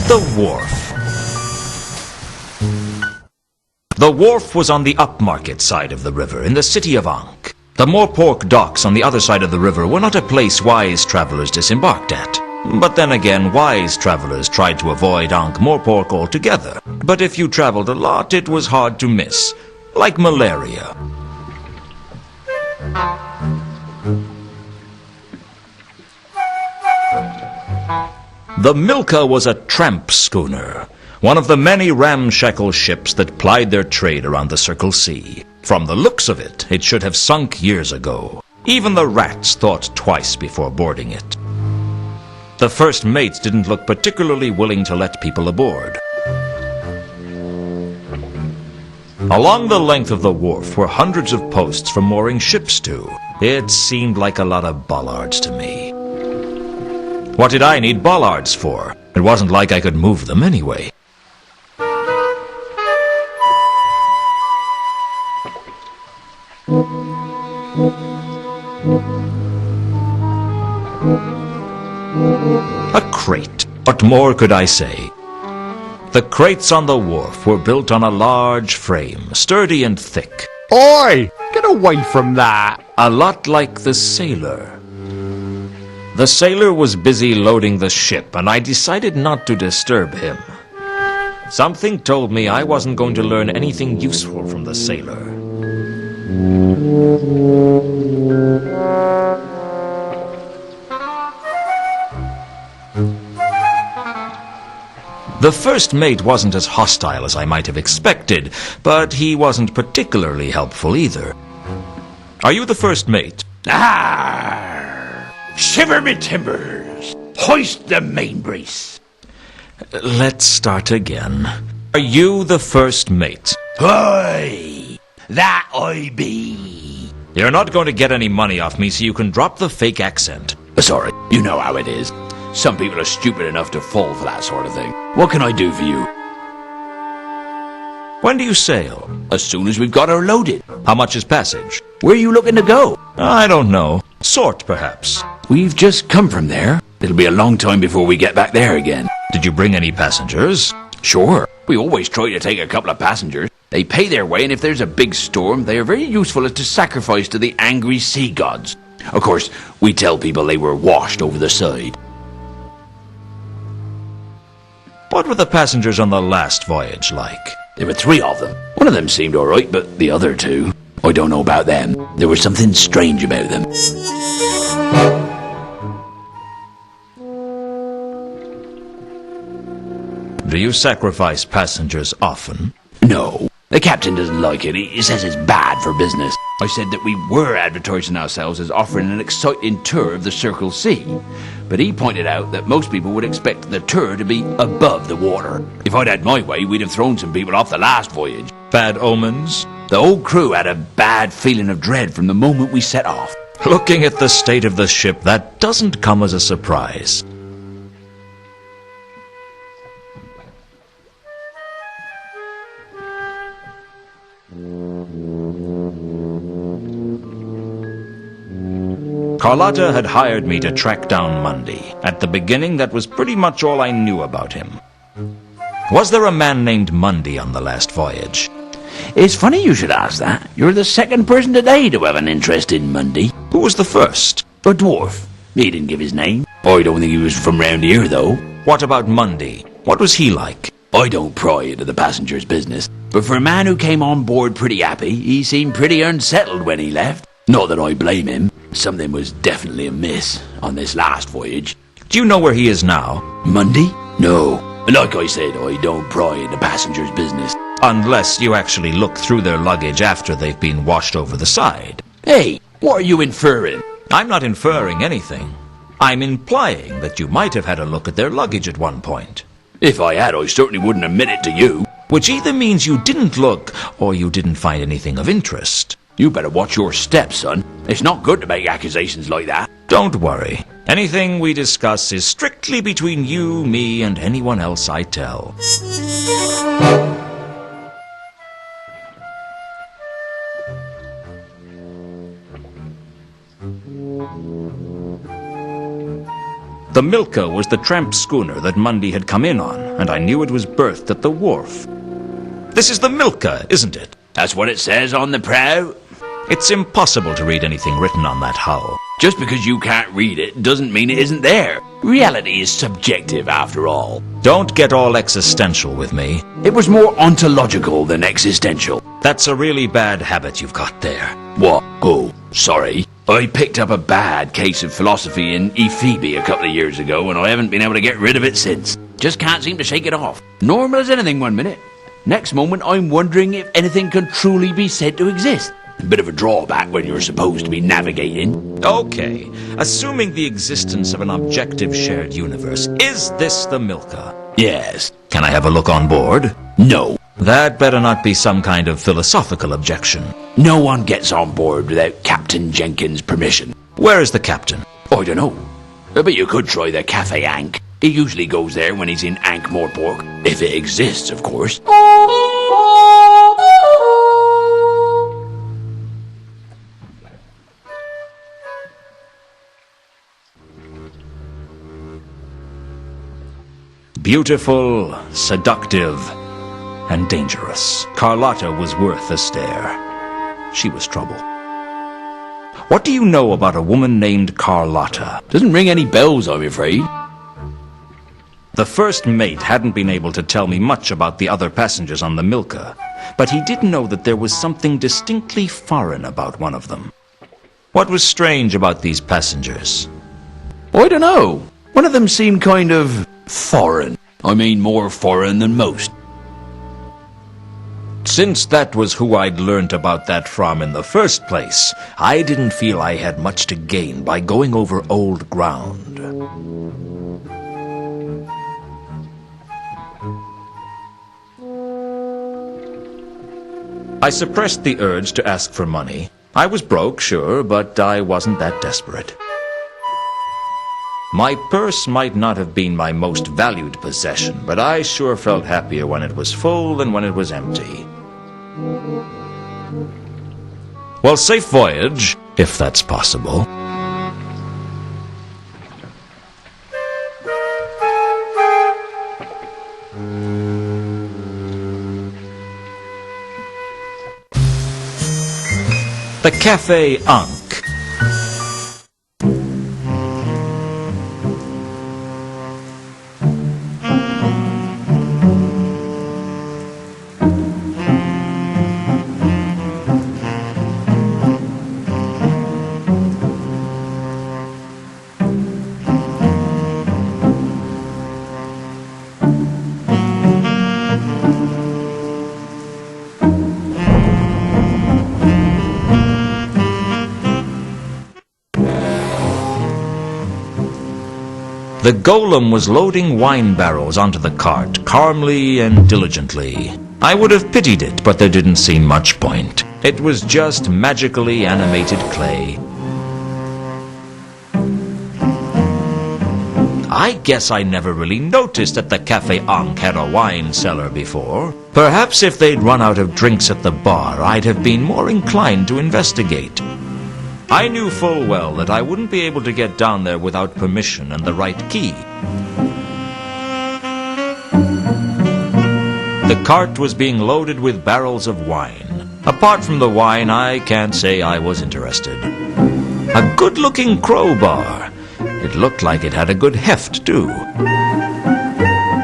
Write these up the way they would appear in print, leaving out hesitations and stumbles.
The wharf. The wharf was on the upmarket side of the river, in the city of Ankh. The Morpork docks on the other side of the river were not a place wise travelers disembarked at. But then again, wise travelers tried to avoid Ankh-Morpork altogether. But if you traveled a lot, it was hard to miss. Like malaria. The Milka was a tramp schooner, one of the many ramshackle ships that plied their trade around the Circle Sea. From the looks of it, it should have sunk years ago. Even the rats thought twice before boarding it. The first mates didn't look particularly willing to let people aboard. Along the length of the wharf were hundreds of posts for mooring ships to. It seemed like a lot of bollards to me. What did I need bollards for? It wasn't like I could move them anyway. A crate. What more could I say? The crates on the wharf were built on a large frame, sturdy and thick. Oi! Get away from that! A lot like the sailor. The sailor was busy loading the ship, and I decided not to disturb him. Something told me I wasn't going to learn anything useful from the sailor. The first mate wasn't as hostile as I might have expected, but he wasn't particularly helpful either. Are you the first mate? Shiver me timbers! Hoist the main brace! Let's start again. Are you the first mate? Aye, that I be. You're not going to get any money off me, so you can drop the fake accent. Sorry, you know how it is. Some people are stupid enough to fall for that sort of thing. What can I do for you? When do you sail? As soon as we've got her loaded. How much is passage? Where are you looking to go? I don't know. Sort, perhaps. We've just come from there. It'll be a long time before we get back there again. Did you bring any passengers? Sure. We always try to take a couple of passengers. They pay their way, and if there's a big storm, they are very useful as to sacrifice to the angry sea gods. Of course, we tell people they were washed over the side. What were the passengers on the last voyage like? There were 3 of them. One of them seemed all right, but the other 2, I don't know about them. There was something strange about them. Do you sacrifice passengers often? No. The captain doesn't like it. He says it's bad for business. I said that we were advertising ourselves as offering an exciting tour of the Circle Sea. But he pointed out that most people would expect the tour to be above the water. If I'd had my way, we'd have thrown some people off the last voyage. Bad omens? The whole crew had a bad feeling of dread from the moment we set off. Looking at the state of the ship, that doesn't come as a surprise. Carlotta had hired me to track down Mundy. At the beginning, that was pretty much all I knew about him. Was there a man named Mundy on the last voyage? It's funny you should ask that. You're the second person today to have an interest in Mundy. Who was the first? A dwarf. He didn't give his name. I don't think he was from round here, though. What about Mundy? What was he like? I don't pry into the passenger's business. But for a man who came on board pretty happy, he seemed pretty unsettled when he left. Not that I blame him. Something was definitely amiss on this last voyage. Do you know where he is now? Mundy? No. Like I said, I don't pry into passengers' business. Unless you actually look through their luggage after they've been washed over the side. Hey, what are you inferring? I'm not inferring anything. I'm implying that you might have had a look at their luggage at one point. If I had, I certainly wouldn't admit it to you. Which either means you didn't look, or you didn't find anything of interest. You better watch your steps, son. It's not good to make accusations like that. Don't worry. Anything we discuss is strictly between you, me, and anyone else I tell. The Milka was the tramp schooner that Mundy had come in on, and I knew it was berthed at the wharf. This is the Milka, isn't it? That's what it says on the prow. It's impossible to read anything written on that hull. Just because you can't read it doesn't mean it isn't there. Reality is subjective, after all. Don't get all existential with me. It was more ontological than existential. That's a really bad habit you've got there. What? Oh, sorry. I picked up a bad case of philosophy in Ephoebe a couple of years ago, and I haven't been able to get rid of it since. Just can't seem to shake it off. Normal as anything 1 minute. Next moment, I'm wondering if anything can truly be said to exist. A bit of a drawback when you're supposed to be navigating. Okay, assuming the existence of an objective shared universe, is this the Milka? Yes. Can I have a look on board? No. That better not be some kind of philosophical objection. No one gets on board without Captain Jenkins' permission. Where is the captain? I don't know. But you could try the Cafe Ankh. He usually goes there when he's in Ankh-Morpork. If it exists, of course. Beautiful, seductive, and dangerous. Carlotta was worth a stare. She was trouble. What do you know about a woman named Carlotta? Doesn't ring any bells, I'm afraid. The first mate hadn't been able to tell me much about the other passengers on the Milka, but he did know that there was something distinctly foreign about one of them. What was strange about these passengers? I don't know. One of them seemed kind of foreign. I mean, more foreign than most. Since that was who I'd learnt about that from in the first place, I didn't feel I had much to gain by going over old ground. I suppressed the urge to ask for money. I was broke, sure, but I wasn't that desperate. My purse might not have been my most valued possession, but I sure felt happier when it was full than when it was empty. Well, safe voyage, if that's possible. The Cafe Ankh. The golem was loading wine barrels onto the cart, calmly and diligently. I would have pitied it, but there didn't seem much point. It was just magically animated clay. I guess I never really noticed that the Cafe Ankh had a wine cellar before. Perhaps if they'd run out of drinks at the bar, I'd have been more inclined to investigate. I knew full well that I wouldn't be able to get down there without permission and the right key. The cart was being loaded with barrels of wine. Apart from the wine, I can't say I was interested. A good-looking crowbar. It looked like it had a good heft, too.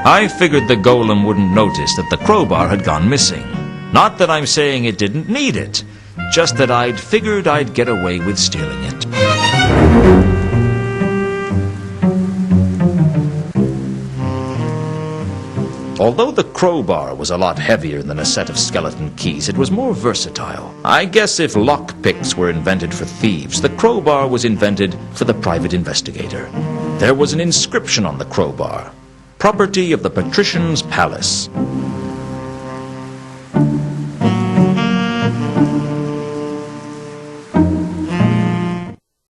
I figured the golem wouldn't notice that the crowbar had gone missing. Not that I'm saying it didn't need it. Just that I'd figured I'd get away with stealing it. Although the crowbar was a lot heavier than a set of skeleton keys, it was more versatile. I guess if lockpicks were invented for thieves, the crowbar was invented for the private investigator. There was an inscription on the crowbar: "Property of the Patrician's Palace."